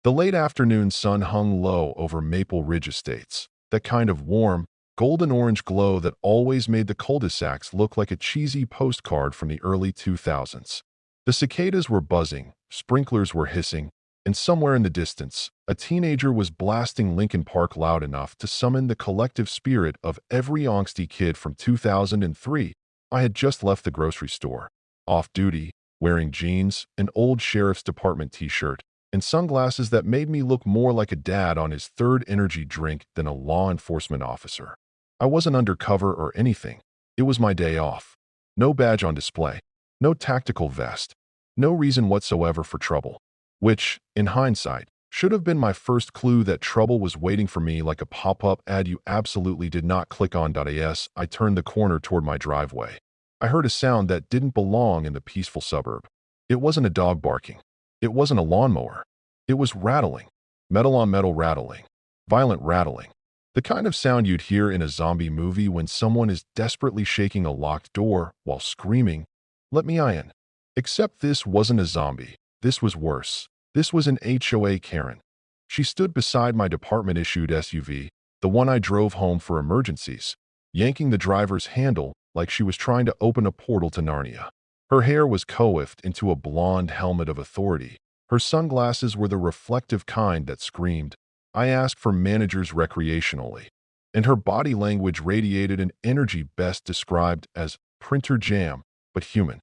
The late afternoon sun hung low over Maple Ridge Estates, that kind of warm, golden-orange glow that always made the cul-de-sacs look like a cheesy postcard from the early 2000s. The cicadas were buzzing, sprinklers were hissing, and somewhere in the distance, a teenager was blasting Linkin Park loud enough to summon the collective spirit of every angsty kid from 2003. I had just left the grocery store, off-duty, wearing jeans, an old sheriff's department t-shirt, and sunglasses that made me look more like a dad on his third energy drink than a law enforcement officer. I wasn't undercover or anything. It was my day off. No badge on display. No tactical vest. No reason whatsoever for trouble. Which, in hindsight, should have been my first clue that trouble was waiting for me like a pop-up ad you absolutely did not click on. As I turned the corner toward my driveway, I heard a sound that didn't belong in the peaceful suburb. It wasn't a dog barking. It wasn't a lawnmower. It was rattling. Metal on metal rattling. Violent rattling. The kind of sound you'd hear in a zombie movie when someone is desperately shaking a locked door while screaming, "Let me in." Except this wasn't a zombie. This was worse. This was an HOA Karen. She stood beside my department-issued SUV, the one I drove home for emergencies, yanking the driver's handle like she was trying to open a portal to Narnia. Her hair was coiffed into a blonde helmet of authority. Her sunglasses were the reflective kind that screamed, "I ask for managers recreationally." And her body language radiated an energy best described as printer jam, but human.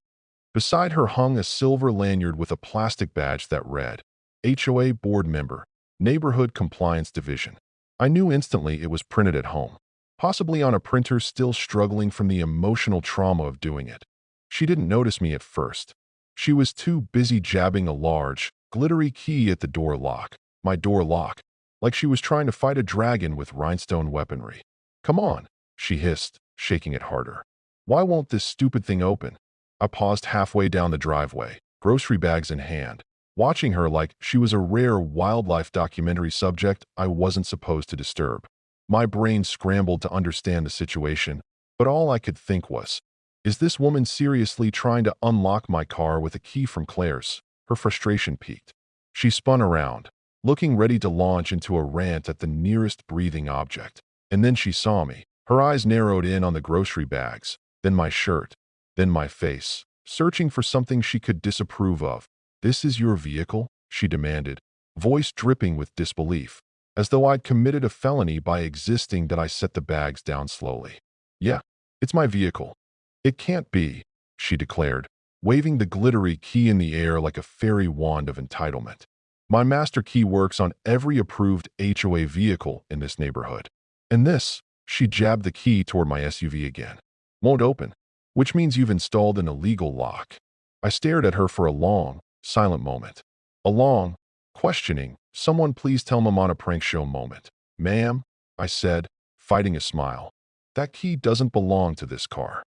Beside her hung a silver lanyard with a plastic badge that read, HOA Board Member, Neighborhood Compliance Division. I knew instantly it was printed at home, possibly on a printer still struggling from the emotional trauma of doing it. She didn't notice me at first. She was too busy jabbing a large, glittery key at the door lock, my door lock, like she was trying to fight a dragon with rhinestone weaponry. "Come on," she hissed, shaking it harder. "Why won't this stupid thing open?" I paused halfway down the driveway, grocery bags in hand, watching her like she was a rare wildlife documentary subject I wasn't supposed to disturb. My brain scrambled to understand the situation, but all I could think was, is this woman seriously trying to unlock my car with a key from Claire's? Her frustration peaked. She spun around, looking ready to launch into a rant at the nearest breathing object. And then she saw me. Her eyes narrowed in on the grocery bags, then my shirt, then my face, searching for something she could disapprove of. "This is your vehicle?" she demanded, voice dripping with disbelief, as though I'd committed a felony by existing. That I set the bags down slowly. "Yeah, it's my vehicle." "It can't be," she declared, waving the glittery key in the air like a fairy wand of entitlement. "My master key works on every approved HOA vehicle in this neighborhood. And this," she jabbed the key toward my SUV again, "won't open, which means you've installed an illegal lock." I stared at her for a long, silent moment. A long, questioning, "Someone please tell Mom on a prank show" moment. "Ma'am," I said, fighting a smile, "that key doesn't belong to this car."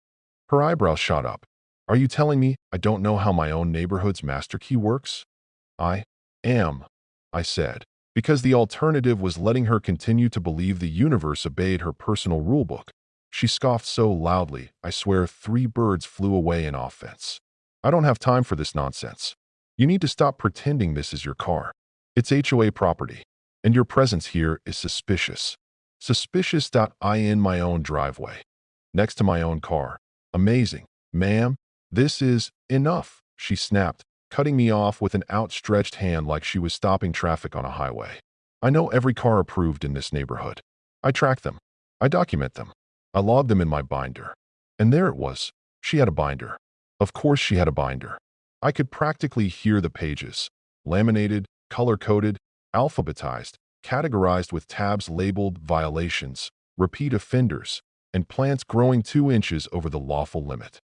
Her eyebrows shot up. "Are you telling me I don't know how my own neighborhood's master key works?" "I am," I said, because the alternative was letting her continue to believe the universe obeyed her personal rulebook. She scoffed so loudly, I swear 3 birds flew away in offense. "I don't have time for this nonsense. You need to stop pretending this is your car. It's HOA property, and your presence here is suspicious." Suspicious. I in my own driveway, next to my own car. "Amazing, ma'am. This is enough," she snapped, cutting me off with an outstretched hand like she was stopping traffic on a highway. "I know every car approved in this neighborhood. I track them. I document them. I log them in my binder." And there it was. She had a binder. Of course she had a binder. I could practically hear the pages. Laminated, color-coded, alphabetized, categorized with tabs labeled violations, repeat offenders, and plants growing 2 inches over the lawful limit.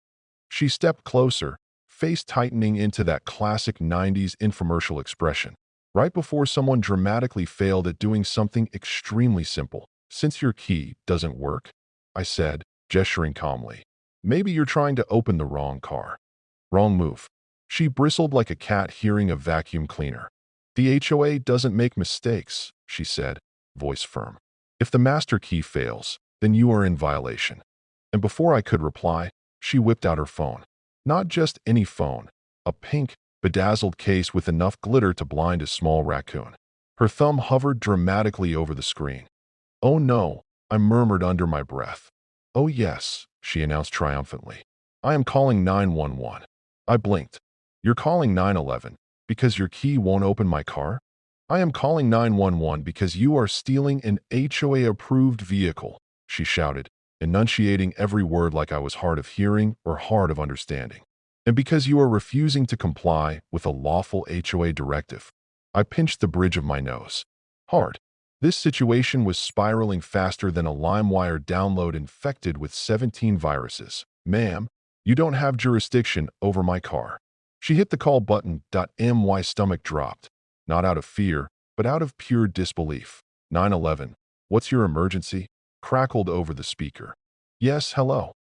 She stepped closer, face tightening into that classic 90s infomercial expression, right before someone dramatically failed at doing something extremely simple. "Since your key doesn't work," I said, gesturing calmly, "maybe you're trying to open the wrong car." "Wrong move." She bristled like a cat hearing a vacuum cleaner. "The HOA doesn't make mistakes," she said, voice firm. "If the master key fails, then you are in violation." And before I could reply, she whipped out her phone. Not just any phone, a pink, bedazzled case with enough glitter to blind a small raccoon. Her thumb hovered dramatically over the screen. "Oh no," I murmured under my breath. "Oh yes," she announced triumphantly. "I am calling 911. I blinked. "You're calling 911 because your key won't open my car?" "I am calling 911 because you are stealing an HOA-approved vehicle," she shouted, enunciating every word like I was hard of hearing or hard of understanding. "And because you are refusing to comply with a lawful HOA directive." I pinched the bridge of my nose. Hard. This situation was spiraling faster than a LimeWire download infected with 17 viruses. "Ma'am, you don't have jurisdiction over my car." She hit the call button. My stomach dropped, not out of fear, but out of pure disbelief. 911, "What's your emergency?" crackled over the speaker. "Yes, hello,"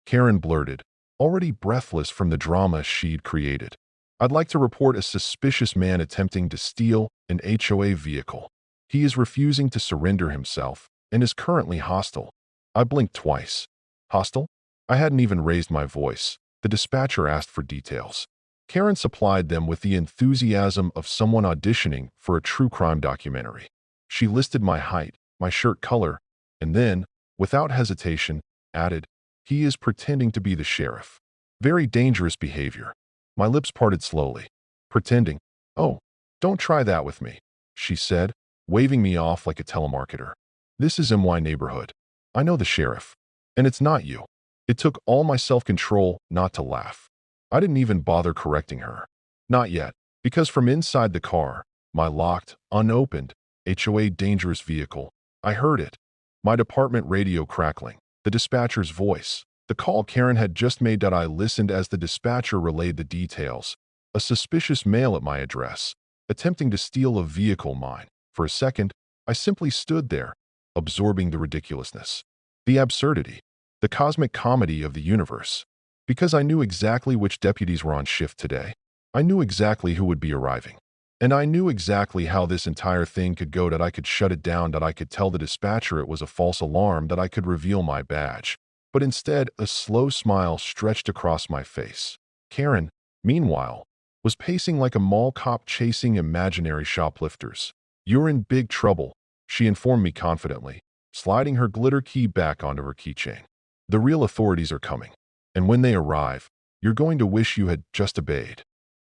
Karen blurted, already breathless from the drama she'd created. "I'd like to report a suspicious man attempting to steal an HOA vehicle. He is refusing to surrender himself and is currently hostile." I blinked twice. Hostile? I hadn't even raised my voice. The dispatcher asked for details. Karen supplied them with the enthusiasm of someone auditioning for a true crime documentary. She listed my height, my shirt color, and then, without hesitation, added, "He is pretending to be the sheriff. Very dangerous behavior." My lips parted slowly. "Pretending? Oh, don't try that with me," she said, waving me off like a telemarketer. "This is my neighborhood. I know the sheriff. And it's not you." It took all my self-control not to laugh. I didn't even bother correcting her. Not yet, because from inside the car, my locked, unopened, HOA dangerous vehicle, I heard it. My department radio crackling, the dispatcher's voice, the call Karen had just made. I listened as the dispatcher relayed the details. A suspicious male at my address, attempting to steal a vehicle mine. For a second, I simply stood there, absorbing the ridiculousness, the absurdity, the cosmic comedy of the universe. Because I knew exactly which deputies were on shift today. I knew exactly who would be arriving. And I knew exactly how this entire thing could go. That I could shut it down, that I could tell the dispatcher it was a false alarm, that I could reveal my badge. But instead, a slow smile stretched across my face. Karen, meanwhile, was pacing like a mall cop chasing imaginary shoplifters. "You're in big trouble," she informed me confidently, sliding her glitter key back onto her keychain. "The real authorities are coming. And when they arrive, you're going to wish you had just obeyed."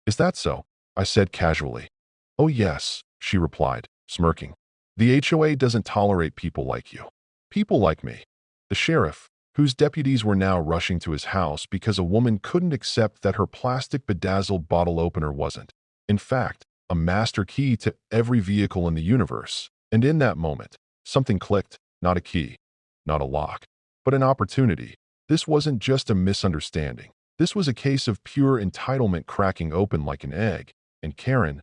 "Is that so?" I said casually. "Oh yes," she replied, smirking. "The HOA doesn't tolerate people like you. People like me." The sheriff, whose deputies were now rushing to his house because a woman couldn't accept that her plastic bedazzled bottle opener wasn't, in fact, a master key to every vehicle in the universe. And in that moment, something clicked. Not a key, not a lock, but an opportunity. This wasn't just a misunderstanding. This was a case of pure entitlement cracking open like an egg. And Karen,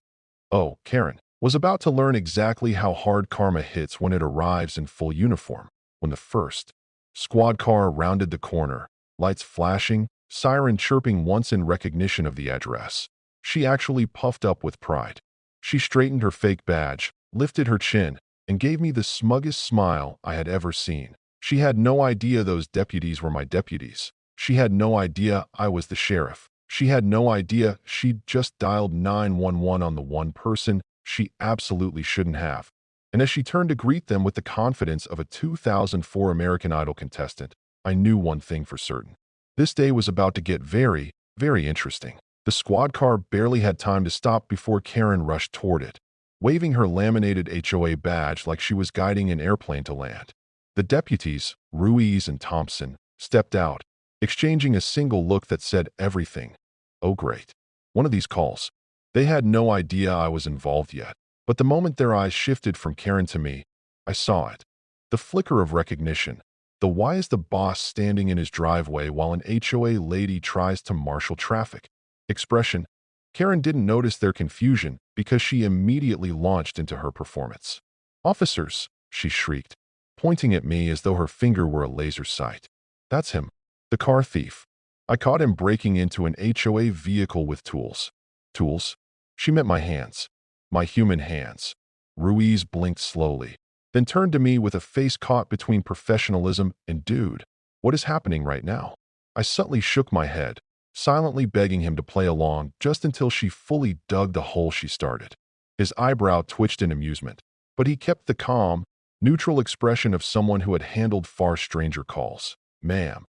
was about to learn exactly how hard karma hits when it arrives in full uniform. When the first squad car rounded the corner, lights flashing, siren chirping once in recognition of the address, she actually puffed up with pride. She straightened her fake badge, lifted her chin, and gave me the smuggest smile I had ever seen. She had no idea those deputies were my deputies. She had no idea I was the sheriff. She had no idea she'd just dialed 911 on the one person she absolutely shouldn't have. And as she turned to greet them with the confidence of a 2004 American Idol contestant, I knew one thing for certain. This day was about to get very, very interesting. The squad car barely had time to stop before Karen rushed toward it, waving her laminated HOA badge like she was guiding an airplane to land. The deputies, Ruiz and Thompson, stepped out, exchanging a single look that said everything. Oh great. One of these calls. They had no idea I was involved yet, but the moment their eyes shifted from Karen to me, I saw it. The flicker of recognition. The "why is the boss standing in his driveway while an HOA lady tries to marshal traffic" expression. Karen didn't notice their confusion because she immediately launched into her performance. "Officers," she shrieked, pointing at me as though her finger were a laser sight. "That's him. The car thief. I caught him breaking into an HOA vehicle with tools." Tools? She meant my hands. My human hands. Ruiz blinked slowly, then turned to me with a face caught between professionalism and "dude, what is happening right now?" I subtly shook my head, silently begging him to play along just until she fully dug the hole she started. His eyebrow twitched in amusement, but he kept the calm, neutral expression of someone who had handled far stranger calls. "Ma'am,"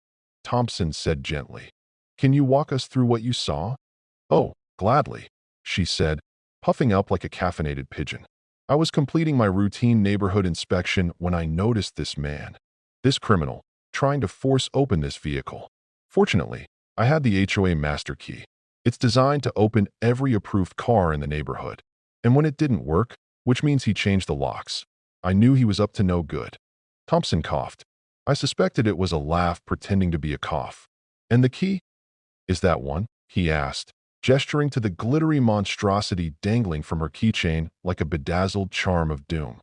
Thompson said gently, "can you walk us through what you saw?" "Oh, gladly," she said, puffing up like a caffeinated pigeon. "I was completing my routine neighborhood inspection when I noticed this man, this criminal, trying to force open this vehicle. Fortunately, I had the HOA master key. It's designed to open every approved car in the neighborhood. And when it didn't work, which means he changed the locks, I knew he was up to no good." Thompson coughed. I suspected it was a laugh pretending to be a cough. "And the key? Is that one?" he asked, gesturing to the glittery monstrosity dangling from her keychain like a bedazzled charm of doom.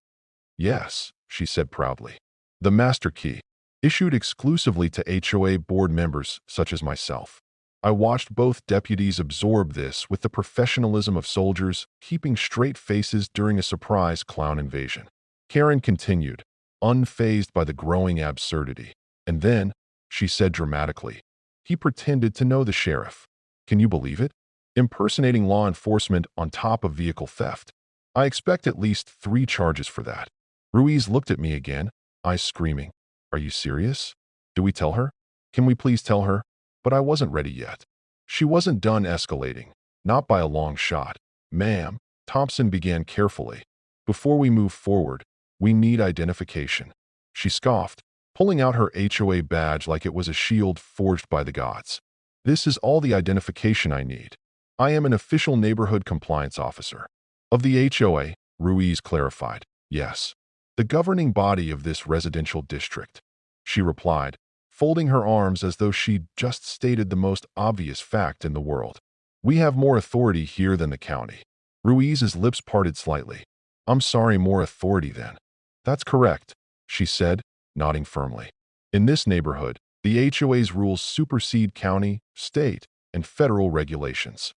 "Yes," she said proudly. "The master key, issued exclusively to HOA board members such as myself." I watched both deputies absorb this with the professionalism of soldiers, keeping straight faces during a surprise clown invasion. Karen continued, unfazed by the growing absurdity. "And then," she said dramatically, "he pretended to know the sheriff. Can you believe it? Impersonating law enforcement on top of vehicle theft. I expect at least 3 charges for that." Ruiz looked at me again, eyes screaming. "Are you serious? Do we tell her? Can we please tell her?" But I wasn't ready yet. She wasn't done escalating, not by a long shot. "Ma'am," Thompson began carefully, "before we move forward, we need identification." She scoffed, pulling out her HOA badge like it was a shield forged by the gods. "This is all the identification I need. I am an official neighborhood compliance officer." "Of the HOA," Ruiz clarified. "Yes. The governing body of this residential district," she replied, folding her arms as though she'd just stated the most obvious fact in the world. "We have more authority here than the county." Ruiz's lips parted slightly. "I'm sorry, more authority then." "That's correct," she said, nodding firmly. "In this neighborhood, the HOA's rules supersede county, state, and federal regulations."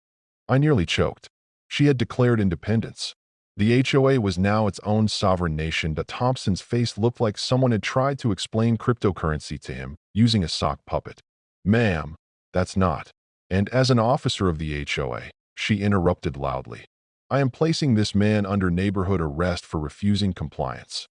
I nearly choked. She had declared independence. The HOA was now its own sovereign nation, but Thompson's face looked like someone had tried to explain cryptocurrency to him using a sock puppet. "Ma'am, that's not." And as an officer of the HOA, she interrupted loudly. "I am placing this man under neighborhood arrest for refusing compliance."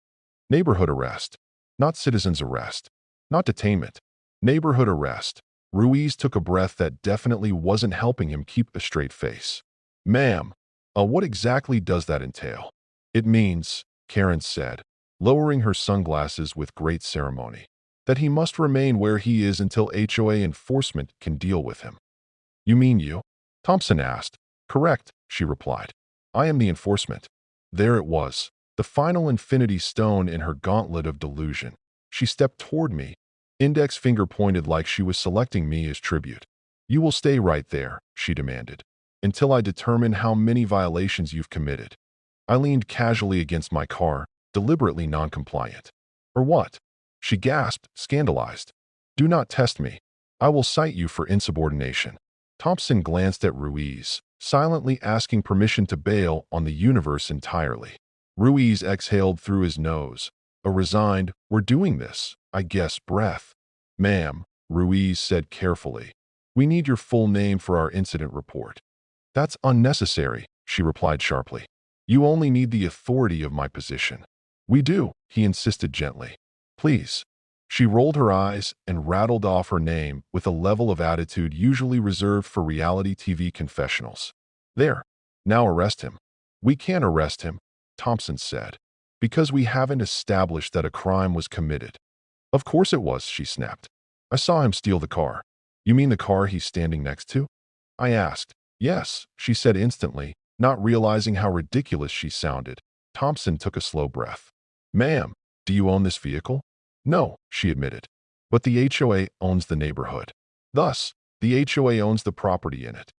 Neighborhood arrest, not citizen's arrest, not detainment. Neighborhood arrest. Ruiz took a breath that definitely wasn't helping him keep a straight face. "Ma'am, what exactly does that entail?" "It means," Karen said, lowering her sunglasses with great ceremony, "that he must remain where he is until HOA enforcement can deal with him." "You mean you?" Thompson asked. "Correct," she replied. "I am the enforcement." There it was, the final infinity stone in her gauntlet of delusion. She stepped toward me, index finger pointed like she was selecting me as tribute. "You will stay right there," she demanded, "until I determine how many violations you've committed." I leaned casually against my car, deliberately non-compliant. "Or what?" She gasped, scandalized. "Do not test me. I will cite you for insubordination." Thompson glanced at Ruiz, silently asking permission to bail on the universe entirely. Ruiz exhaled through his nose, a resigned, "We're doing this, I guess," breath. "Ma'am," Ruiz said carefully, "we need your full name for our incident report." "That's unnecessary," she replied sharply. "You only need the authority of my position." "We do," he insisted gently. "Please." She rolled her eyes and rattled off her name with a level of attitude usually reserved for reality TV confessionals. "There. Now arrest him." "We can't arrest him," Thompson said, "because we haven't established that a crime was committed." "Of course it was," she snapped. "I saw him steal the car." "You mean the car he's standing next to?" I asked. "Yes," she said instantly, not realizing how ridiculous she sounded. Thompson took a slow breath. "Ma'am, do you own this vehicle?" "No," she admitted. "But the HOA owns the neighborhood. Thus, the HOA owns the property in it."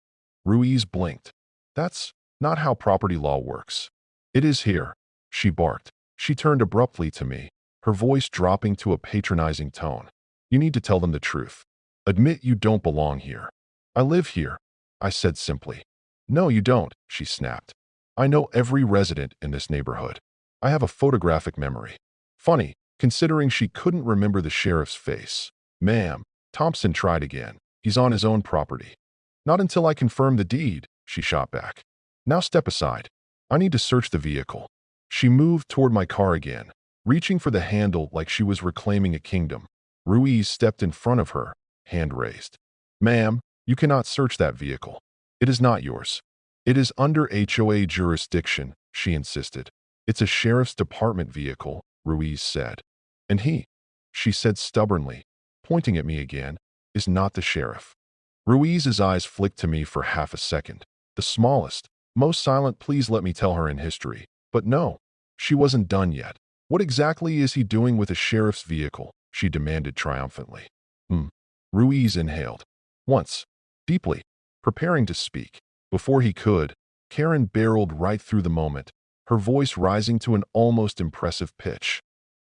Ruiz blinked. "That's not how property law works." "It is here," she barked. She turned abruptly to me, her voice dropping to a patronizing tone. "You need to tell them the truth. Admit you don't belong here." "I live here," I said simply. "No, you don't," she snapped. "I know every resident in this neighborhood. I have a photographic memory." Funny, considering she couldn't remember the sheriff's face. "Ma'am," Thompson tried again. "He's on his own property." "Not until I confirm the deed," she shot back. "Now step aside." I need to search the vehicle. She moved toward my car again, reaching for the handle like she was reclaiming a kingdom. Ruiz stepped in front of her, hand raised. Ma'am, you cannot search that vehicle. It is not yours. It is under HOA jurisdiction, she insisted. It's a sheriff's department vehicle, Ruiz said. And he, she said stubbornly, pointing at me again, is not the sheriff. Ruiz's eyes flicked to me for half a second. The smallest, most silent please let me tell her in history. But no, she wasn't done yet. What exactly is he doing with a sheriff's vehicle? She demanded triumphantly. Ruiz inhaled. Once, deeply, preparing to speak. Before he could, Karen barreled right through the moment, her voice rising to an almost impressive pitch.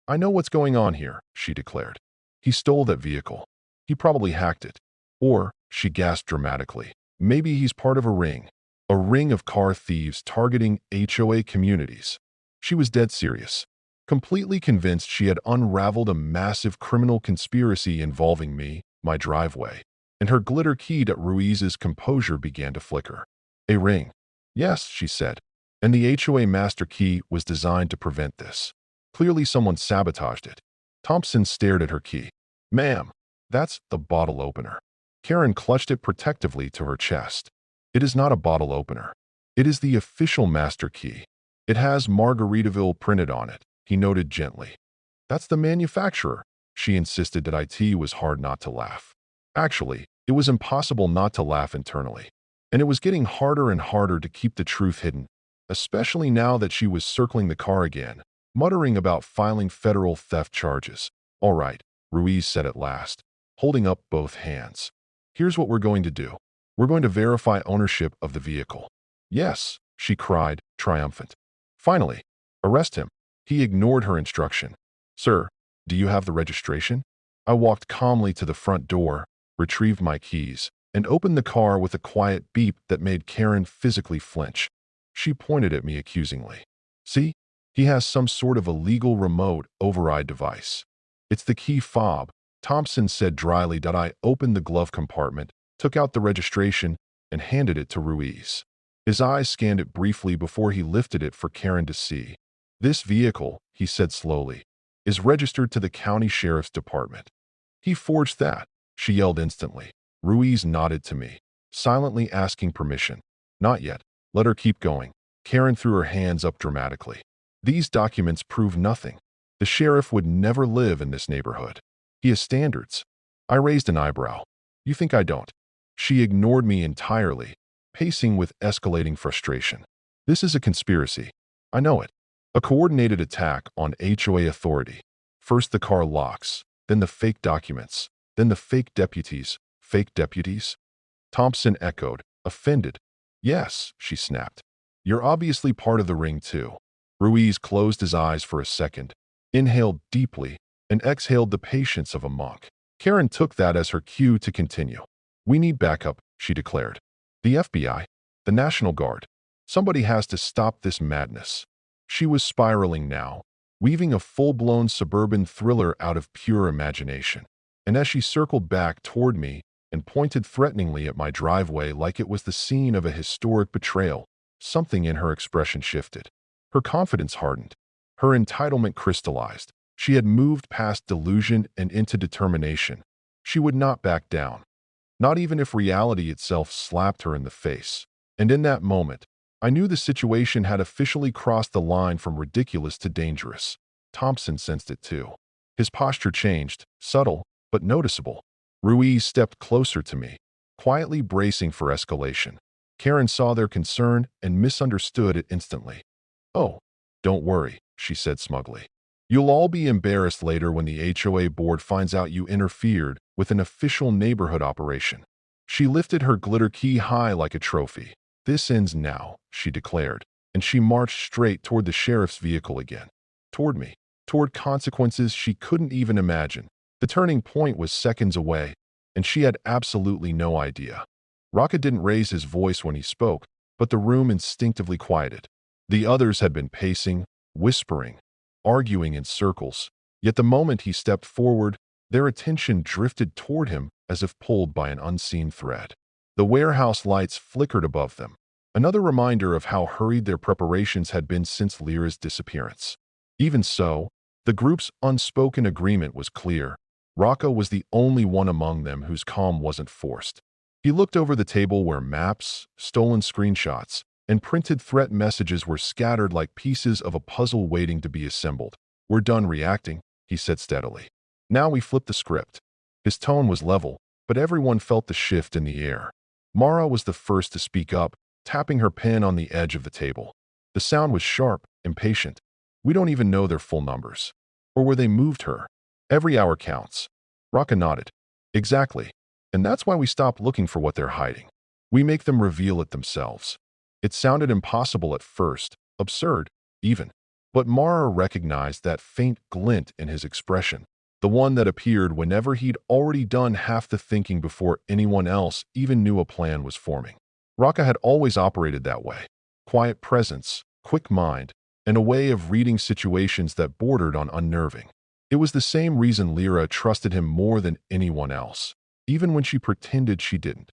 I know what's going on here, she declared. He stole that vehicle. He probably hacked it. Or, she gasped dramatically, maybe he's part of a ring of car thieves targeting HOA communities. She was dead serious, completely convinced she had unraveled a massive criminal conspiracy involving me, my driveway, and her glitter keyed at Ruiz's composure began to flicker. A ring. Yes, she said, and the HOA master key was designed to prevent this. Clearly someone sabotaged it. Thompson stared at her key. Ma'am, that's the bottle opener. Karen clutched it protectively to her chest. It is not a bottle opener. It is the official master key. It has Margaritaville printed on it, he noted gently. That's the manufacturer. She insisted that it was hard not to laugh. Actually, it was impossible not to laugh internally. And it was getting harder and harder to keep the truth hidden, especially now that she was circling the car again, muttering about filing federal theft charges. All right, Ruiz said at last, holding up both hands. Here's what we're going to do. We're going to verify ownership of the vehicle. Yes, she cried, triumphant. Finally, arrest him. He ignored her instruction. Sir, do you have the registration? I walked calmly to the front door, retrieved my keys, and opened the car with a quiet beep that made Karen physically flinch. She pointed at me accusingly. See, he has some sort of illegal remote override device. It's the key fob, Thompson said dryly. I opened the glove compartment, took out the registration, and handed it to Ruiz. His eyes scanned it briefly before he lifted it for Karen to see. This vehicle, he said slowly, is registered to the county sheriff's department. He forged that, she yelled instantly. Ruiz nodded to me, silently asking permission. Not yet. Let her keep going. Karen threw her hands up dramatically. These documents prove nothing. The sheriff would never live in this neighborhood. He has standards. I raised an eyebrow. You think I don't? She ignored me entirely, pacing with escalating frustration. This is a conspiracy. I know it. A coordinated attack on HOA authority. First the car locks, then the fake documents, then the fake deputies. Fake deputies? Thompson echoed, offended. Yes, she snapped. You're obviously part of the ring too. Ruiz closed his eyes for a second, inhaled deeply, and exhaled the patience of a monk. Karen took that as her cue to continue. We need backup, she declared. The FBI, the National Guard. Somebody has to stop this madness. She was spiraling now, weaving a full-blown suburban thriller out of pure imagination. And as she circled back toward me and pointed threateningly at my driveway like it was the scene of a historic betrayal, something in her expression shifted. Her confidence hardened. Her entitlement crystallized. She had moved past delusion and into determination. She would not back down, not even if reality itself slapped her in the face. And in that moment, I knew the situation had officially crossed the line from ridiculous to dangerous. Thompson sensed it too. His posture changed, subtle, but noticeable. Ruiz stepped closer to me, quietly bracing for escalation. Karen saw their concern and misunderstood it instantly. Oh, don't worry, she said smugly. You'll all be embarrassed later when the HOA board finds out you interfered with an official neighborhood operation. She lifted her glitter key high like a trophy. This ends now, she declared, and she marched straight toward the sheriff's vehicle again. Toward me, toward consequences she couldn't even imagine. The turning point was seconds away, and she had absolutely no idea. Rocca didn't raise his voice when he spoke, but the room instinctively quieted. The others had been pacing, whispering, arguing in circles, yet the moment he stepped forward, their attention drifted toward him as if pulled by an unseen thread. The warehouse lights flickered above them, Another reminder of how hurried their preparations had been since Lyra's disappearance. Even so, the group's unspoken agreement was clear. Rocco was the only one among them whose calm wasn't forced. He looked over the table where maps, stolen screenshots, and printed threat messages were scattered like pieces of a puzzle waiting to be assembled. "We're done reacting," he said steadily. "Now we flip the script." His tone was level, but everyone felt the shift in the air. Mara was the first to speak up, tapping her pen on the edge of the table. The sound was sharp, impatient. "We don't even know their full numbers. Or where they moved her. Every hour counts." Rocca nodded. "Exactly. And that's why we stop looking for what they're hiding. We make them reveal it themselves." It sounded impossible at first, absurd, even. But Mara recognized that faint glint in his expression, the one that appeared whenever he'd already done half the thinking before anyone else even knew a plan was forming. Rocca had always operated that way. Quiet presence, quick mind, and a way of reading situations that bordered on unnerving. It was the same reason Lyra trusted him more than anyone else, even when she pretended she didn't.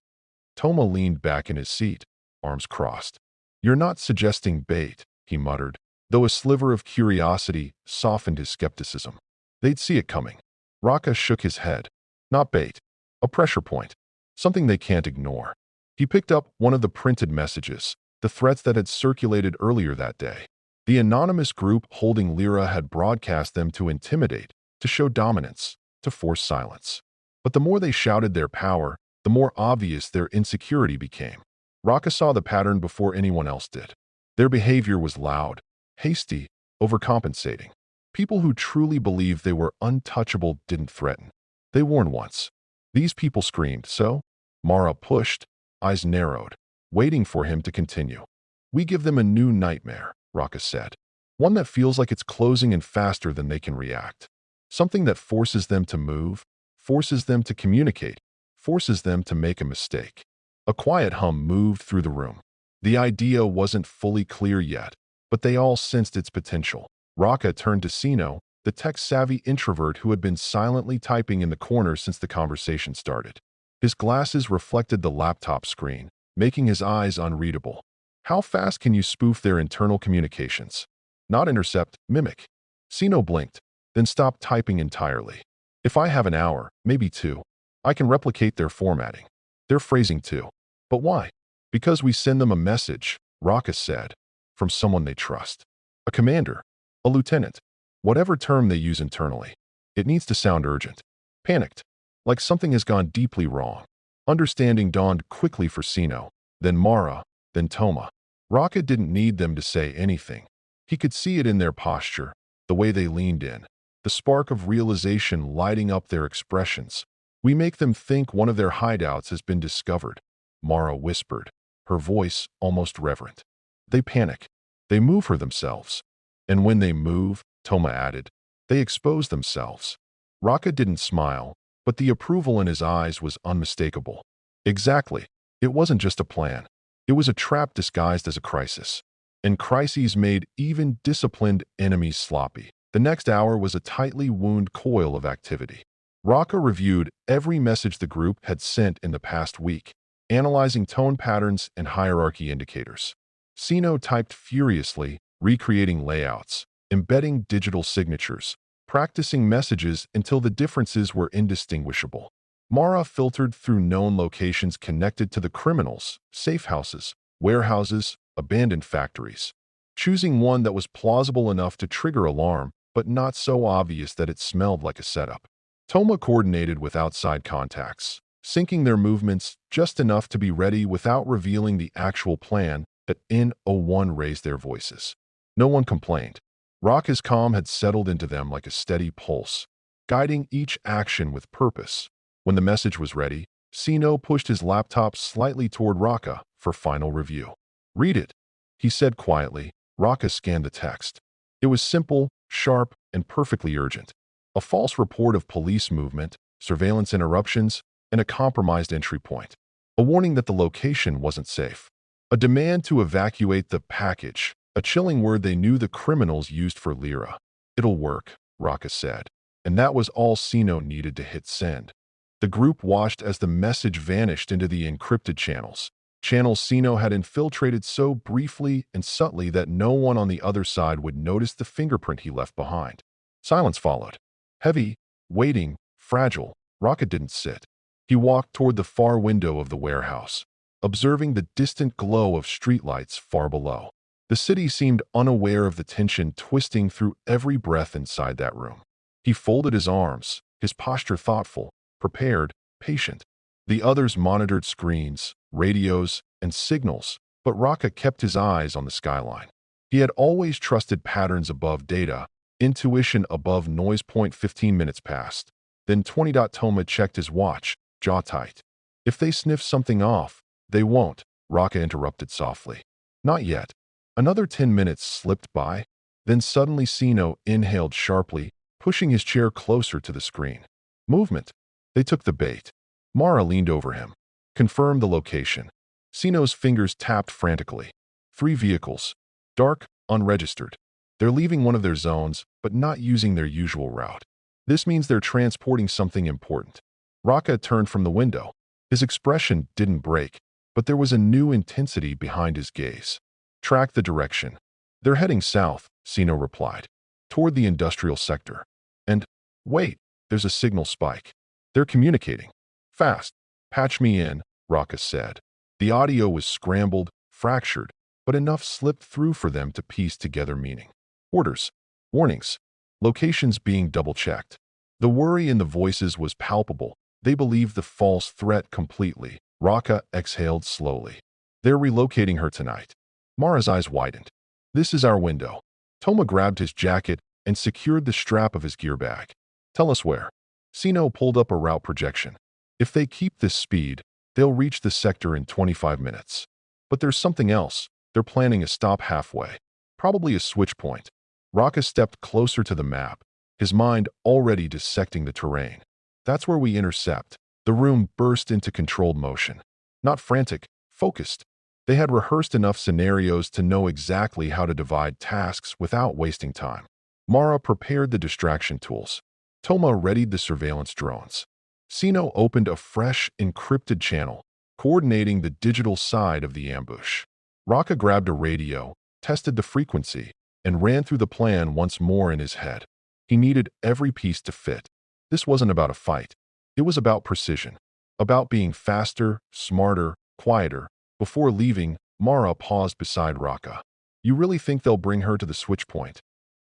Toma leaned back in his seat, arms crossed. "You're not suggesting bait," he muttered, though a sliver of curiosity softened his skepticism. "They'd see it coming." Rocca shook his head. "Not bait. A pressure point. Something they can't ignore." He picked up one of the printed messages, the threats that had circulated earlier that day. The anonymous group holding Lyra had broadcast them to intimidate, to show dominance, to force silence. But the more they shouted their power, the more obvious their insecurity became. Rocca saw the pattern before anyone else did. Their behavior was loud, hasty, overcompensating. People who truly believed they were untouchable didn't threaten. They warned once. These people screamed, so Mara pushed, eyes narrowed, waiting for him to continue. "We give them a new nightmare," Rocca said. "One that feels like it's closing in faster than they can react. Something that forces them to move, forces them to communicate, forces them to make a mistake." A quiet hum moved through the room. The idea wasn't fully clear yet, but they all sensed its potential. Rocca turned to Sino, the tech-savvy introvert who had been silently typing in the corner since the conversation started. His glasses reflected the laptop screen, making his eyes unreadable. "How fast can you spoof their internal communications?" "Not intercept, mimic." Sino blinked, then stopped typing entirely. "If I have an hour, maybe two, I can replicate their formatting. Their phrasing too." "But why?" "Because we send them a message," Rocca said, "from someone they trust. A commander, a lieutenant, whatever term they use internally. It needs to sound urgent, panicked, like something has gone deeply wrong." Understanding dawned quickly for Sino, then Mara, then Toma. Rocca didn't need them to say anything. He could see it in their posture, the way they leaned in, the spark of realization lighting up their expressions. "We make them think one of their hideouts has been discovered," Mara whispered, her voice almost reverent. "They panic. They move her themselves. And when they move," Toma added, "they expose themselves." Rocca didn't smile, but the approval in his eyes was unmistakable. Exactly. It wasn't just a plan. It was a trap disguised as a crisis. And crises made even disciplined enemies sloppy. The next hour was a tightly wound coil of activity. Rocca reviewed every message the group had sent in the past week, analyzing tone patterns and hierarchy indicators. Sino typed furiously, recreating layouts, embedding digital signatures, practicing messages until the differences were indistinguishable. Mara filtered through known locations connected to the criminals, safe houses, warehouses, abandoned factories, choosing one that was plausible enough to trigger alarm, but not so obvious that it smelled like a setup. Toma coordinated with outside contacts, syncing their movements just enough to be ready without revealing the actual plan. At N01 raised their voices. No one complained. Rocca's calm had settled into them like a steady pulse, guiding each action with purpose. When the message was ready, Sino pushed his laptop slightly toward Rocca for final review. "Read it," he said quietly. Rocca scanned the text. It was simple, sharp, and perfectly urgent. A false report of police movement, surveillance interruptions, and a compromised entry point. A warning that the location wasn't safe. A demand to evacuate the package, a chilling word they knew the criminals used for Lyra. "It'll work," Rocca said. And that was all Sino needed to hit send. The group watched as the message vanished into the encrypted channels. Channel Sino had infiltrated so briefly and subtly that no one on the other side would notice the fingerprint he left behind. Silence followed. Heavy, waiting, fragile. Rocket didn't sit. He walked toward the far window of the warehouse, observing the distant glow of streetlights far below. The city seemed unaware of the tension twisting through every breath inside that room. He folded his arms, his posture thoughtful, prepared, patient. The others monitored screens, radios, and signals, but Raka kept his eyes on the skyline. He had always trusted patterns above data, intuition above noise. 15 minutes passed. Then 20. Toma checked his watch, jaw tight. If they sniff something off, they won't, Raka interrupted softly. Not yet. Another 10 minutes slipped by. Then suddenly Sino inhaled sharply, pushing his chair closer to the screen. Movement. They took the bait. Mara leaned over him. Confirmed the location. Sino's fingers tapped frantically. 3 vehicles. Dark, unregistered. They're leaving one of their zones, but not using their usual route. This means they're transporting something important. Raka turned from the window. His expression didn't break, but there was a new intensity behind his gaze. Track the direction. They're heading south, Sino replied. Toward the industrial sector. And, wait, there's a signal spike. They're communicating. Fast. Patch me in, Raka said. The audio was scrambled, fractured, but enough slipped through for them to piece together meaning. Orders. Warnings. Locations being double-checked. The worry in the voices was palpable. They believed the false threat completely. Raka exhaled slowly. They're relocating her tonight. Mara's eyes widened. This is our window. Toma grabbed his jacket and secured the strap of his gear bag. Tell us where. Sino pulled up a route projection. If they keep this speed, they'll reach the sector in 25 minutes. But there's something else. They're planning a stop halfway. Probably a switch point. Raka stepped closer to the map, his mind already dissecting the terrain. That's where we intercept. The room burst into controlled motion. Not frantic, focused. They had rehearsed enough scenarios to know exactly how to divide tasks without wasting time. Mara prepared the distraction tools. Toma readied the surveillance drones. Sino opened a fresh, encrypted channel, coordinating the digital side of the ambush. Raka grabbed a radio, tested the frequency, and ran through the plan once more in his head. He needed every piece to fit. This wasn't about a fight. It was about precision. About being faster, smarter, quieter. Before leaving, Mara paused beside Raka. You really think they'll bring her to the switch point?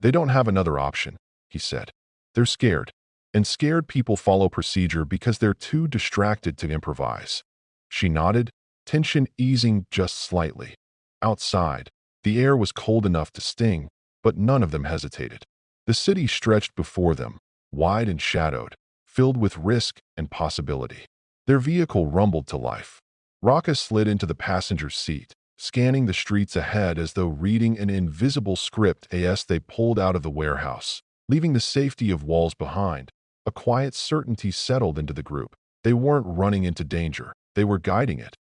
They don't have another option, he said. They're scared. And scared people follow procedure because they're too distracted to improvise. She nodded, tension easing just slightly. Outside, the air was cold enough to sting, but none of them hesitated. The city stretched before them, wide and shadowed, filled with risk and possibility. Their vehicle rumbled to life. Raka slid into the passenger's seat, scanning the streets ahead as though reading an invisible script as they pulled out of the warehouse, leaving the safety of walls behind. A quiet certainty settled into the group. They weren't running into danger. They were guiding it.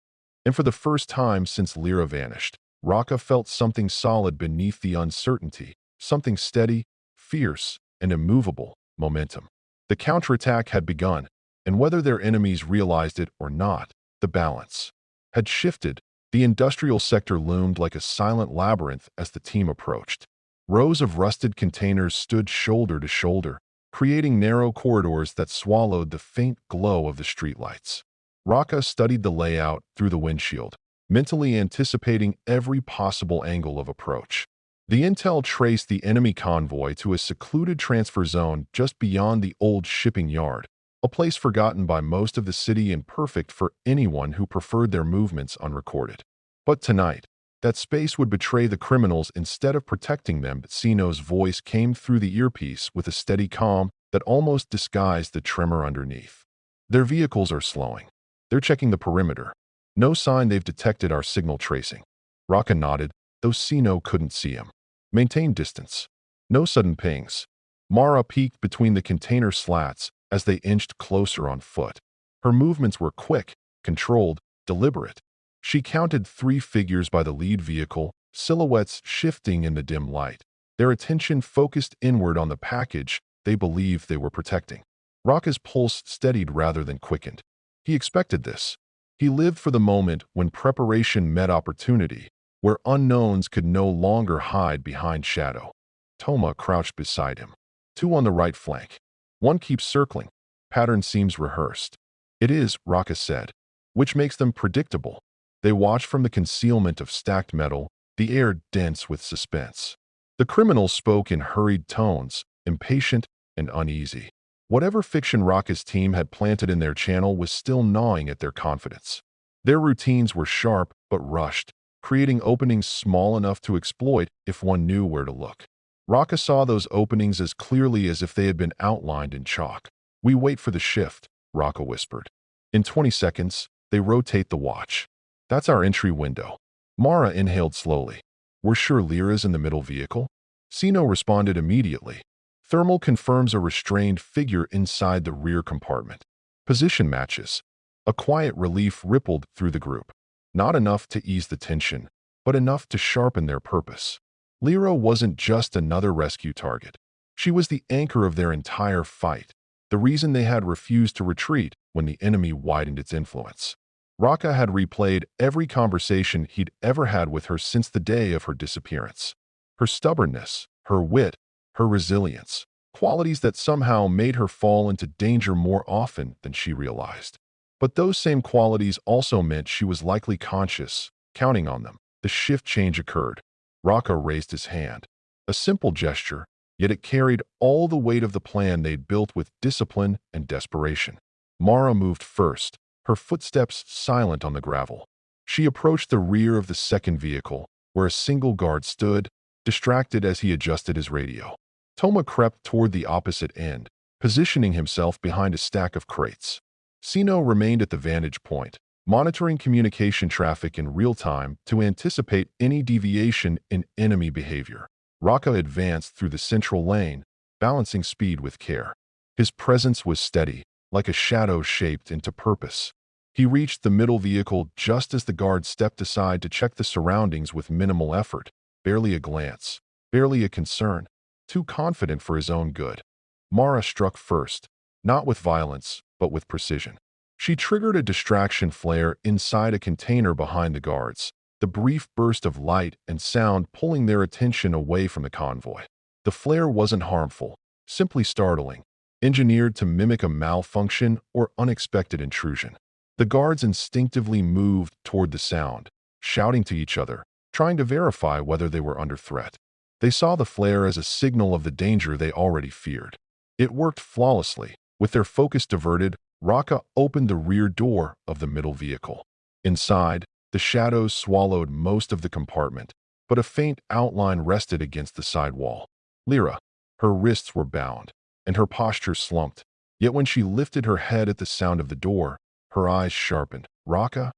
And for the first time since Lyra vanished, Raka felt something solid beneath the uncertainty, something steady, fierce, and immovable, momentum. The counterattack had begun, and whether their enemies realized it or not, the balance had shifted. The industrial sector loomed like a silent labyrinth as the team approached. Rows of rusted containers stood shoulder to shoulder, creating narrow corridors that swallowed the faint glow of the streetlights. Raka studied the layout through the windshield, mentally anticipating every possible angle of approach. The intel traced the enemy convoy to a secluded transfer zone just beyond the old shipping yard, a place forgotten by most of the city and perfect for anyone who preferred their movements unrecorded. But tonight, that space would betray the criminals instead of protecting them. Sino's voice came through the earpiece with a steady calm that almost disguised the tremor underneath. Their vehicles are slowing. They're checking the perimeter. No sign they've detected our signal tracing. Raka nodded, though Sino couldn't see him. Maintain distance. No sudden pings. Mara peeked between the container slats as they inched closer on foot. Her movements were quick, controlled, deliberate. She counted 3 figures by the lead vehicle, silhouettes shifting in the dim light. Their attention focused inward on the package they believed they were protecting. Raka's pulse steadied rather than quickened. He expected this. He lived for the moment when preparation met opportunity, where unknowns could no longer hide behind shadow. Toma crouched beside him. Two on the right flank. One keeps circling. Pattern seems rehearsed. It is, Raka said, which makes them predictable. They watched from the concealment of stacked metal, the air dense with suspense. The criminals spoke in hurried tones, impatient and uneasy. Whatever fiction Raka's team had planted in their channel was still gnawing at their confidence. Their routines were sharp but rushed, creating openings small enough to exploit if one knew where to look. Raka saw those openings as clearly as if they had been outlined in chalk. "We wait for the shift," Raka whispered. "In 20 seconds, they rotate the watch. That's our entry window." Mara inhaled slowly. "We're sure Lyra's in the middle vehicle?" Sino responded immediately. "Thermal confirms a restrained figure inside the rear compartment. Position matches." A quiet relief rippled through the group. Not enough to ease the tension, but enough to sharpen their purpose. Lyra wasn't just another rescue target. She was the anchor of their entire fight, the reason they had refused to retreat when the enemy widened its influence. Raka had replayed every conversation he'd ever had with her since the day of her disappearance. Her stubbornness, her wit, her resilience, qualities that somehow made her fall into danger more often than she realized. But those same qualities also meant she was likely conscious, counting on them. The shift change occurred. Raka raised his hand. A simple gesture, yet it carried all the weight of the plan they'd built with discipline and desperation. Mara moved first, her footsteps silent on the gravel. She approached the rear of the second vehicle, where a single guard stood, distracted as he adjusted his radio. Toma crept toward the opposite end, positioning himself behind a stack of crates. Sino remained at the vantage point, monitoring communication traffic in real time to anticipate any deviation in enemy behavior. Raka advanced through the central lane, balancing speed with care. His presence was steady, like a shadow shaped into purpose. He reached the middle vehicle just as the guard stepped aside to check the surroundings with minimal effort, barely a glance, barely a concern, too confident for his own good. Mara struck first, not with violence, but with precision. She triggered a distraction flare inside a container behind the guards, the brief burst of light and sound pulling their attention away from the convoy. The flare wasn't harmful, simply startling, engineered to mimic a malfunction or unexpected intrusion. The guards instinctively moved toward the sound, shouting to each other, trying to verify whether they were under threat. They saw the flare as a signal of the danger they already feared. It worked flawlessly. With their focus diverted, Raka opened the rear door of the middle vehicle. Inside, the shadows swallowed most of the compartment, but a faint outline rested against the side wall. Lyra. Her wrists were bound, and her posture slumped. Yet when she lifted her head at the sound of the door, her eyes sharpened. "Raka?"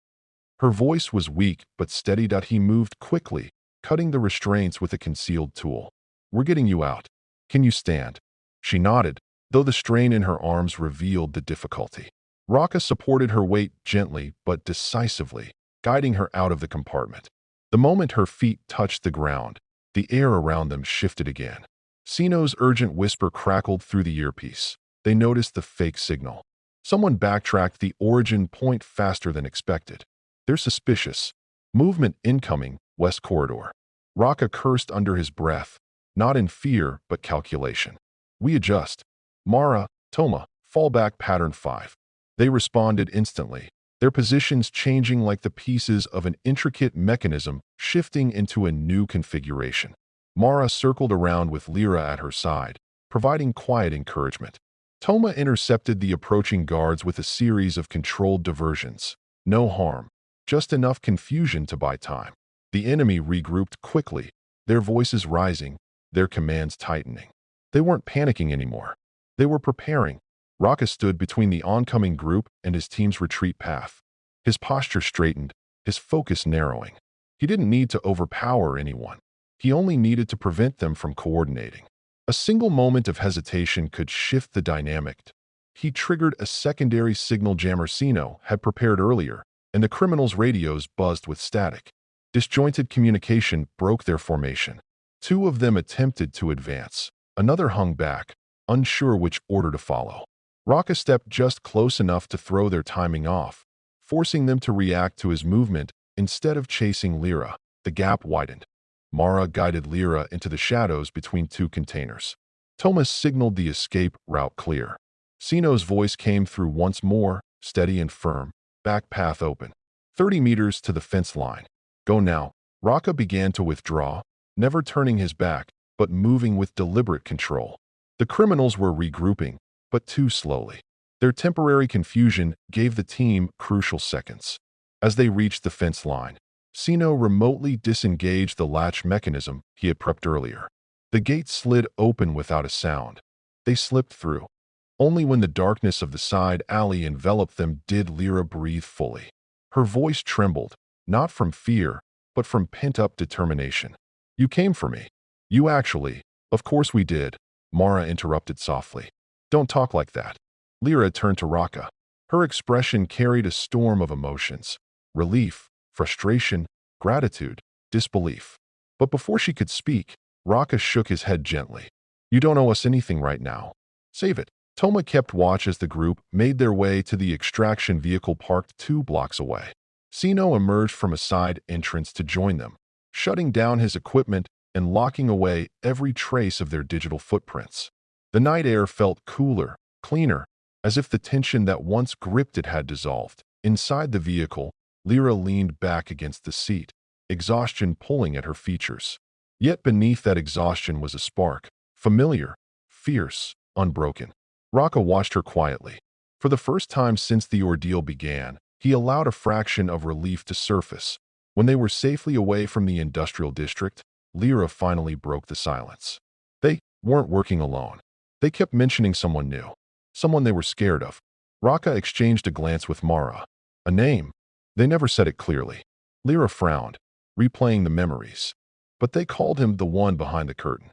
Her voice was weak but steady. He moved quickly, cutting the restraints with a concealed tool. "We're getting you out. Can you stand?" She nodded, though the strain in her arms revealed the difficulty. Raka supported her weight gently but decisively, guiding her out of the compartment. The moment her feet touched the ground, the air around them shifted again. Sino's urgent whisper crackled through the earpiece. They noticed the fake signal. Someone backtracked the origin point faster than expected. "They're suspicious. Movement incoming, West Corridor." Raka cursed under his breath, not in fear but calculation. "We adjust. Mara, Toma, fall back pattern 5. They responded instantly, their positions changing like the pieces of an intricate mechanism shifting into a new configuration. Mara circled around with Lyra at her side, providing quiet encouragement. Toma intercepted the approaching guards with a series of controlled diversions. No harm, just enough confusion to buy time. The enemy regrouped quickly, their voices rising, their commands tightening. They weren't panicking anymore. They were preparing. Raka stood between the oncoming group and his team's retreat path. His posture straightened, his focus narrowing. He didn't need to overpower anyone. He only needed to prevent them from coordinating. A single moment of hesitation could shift the dynamic. He triggered a secondary signal jammer Sino had prepared earlier, and the criminals' radios buzzed with static. Disjointed communication broke their formation. Two of them attempted to advance. Another hung back, unsure which order to follow. Raka stepped just close enough to throw their timing off, forcing them to react to his movement instead of chasing Lyra. The gap widened. Mara guided Lyra into the shadows between two containers. Thomas signaled the escape route clear. Sino's voice came through once more, steady and firm. Back path open. 30 meters to the fence line. Go now. Raka began to withdraw, never turning his back, but moving with deliberate control. The criminals were regrouping, but too slowly. Their temporary confusion gave the team crucial seconds. As they reached the fence line, Sino remotely disengaged the latch mechanism he had prepped earlier. The gate slid open without a sound. They slipped through. Only when the darkness of the side alley enveloped them did Lyra breathe fully. Her voice trembled, not from fear, but from pent-up determination. You came for me. You actually. Of course we did, Mara interrupted softly. Don't talk like that. Lyra turned to Raka. Her expression carried a storm of emotions. Relief, frustration, gratitude, disbelief. But before she could speak, Raka shook his head gently. You don't owe us anything right now. Save it. Toma kept watch as the group made their way to the extraction vehicle parked 2 blocks away. Sino emerged from a side entrance to join them, shutting down his equipment and locking away every trace of their digital footprints. The night air felt cooler, cleaner, as if the tension that once gripped it had dissolved. Inside the vehicle, Lyra leaned back against the seat, exhaustion pulling at her features. Yet beneath that exhaustion was a spark, familiar, fierce, unbroken. Raka watched her quietly. For the first time since the ordeal began, he allowed a fraction of relief to surface. When they were safely away from the industrial district, Lyra finally broke the silence. They weren't working alone. They kept mentioning someone new, someone they were scared of. Raka exchanged a glance with Mara. A name. They never said it clearly. Lyra frowned, replaying the memories. But they called him the one behind the curtain.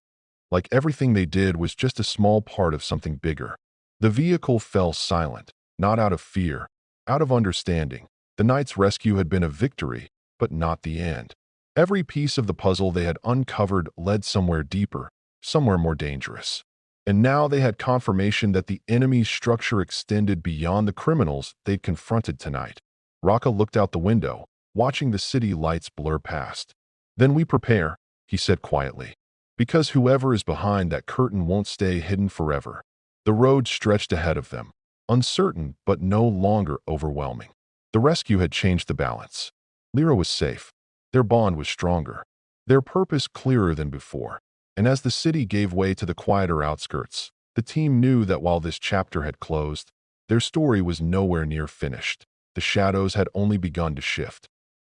Like everything they did was just a small part of something bigger. The vehicle fell silent, not out of fear, out of understanding. The night's rescue had been a victory, but not the end. Every piece of the puzzle they had uncovered led somewhere deeper, somewhere more dangerous. And now they had confirmation that the enemy's structure extended beyond the criminals they'd confronted tonight. Raka looked out the window, watching the city lights blur past. Then we prepare, he said quietly. Because whoever is behind that curtain won't stay hidden forever. The road stretched ahead of them, uncertain but no longer overwhelming. The rescue had changed the balance. Lyra was safe. Their bond was stronger. Their purpose clearer than before. And as the city gave way to the quieter outskirts, the team knew that while this chapter had closed, their story was nowhere near finished. The shadows had only begun to shift.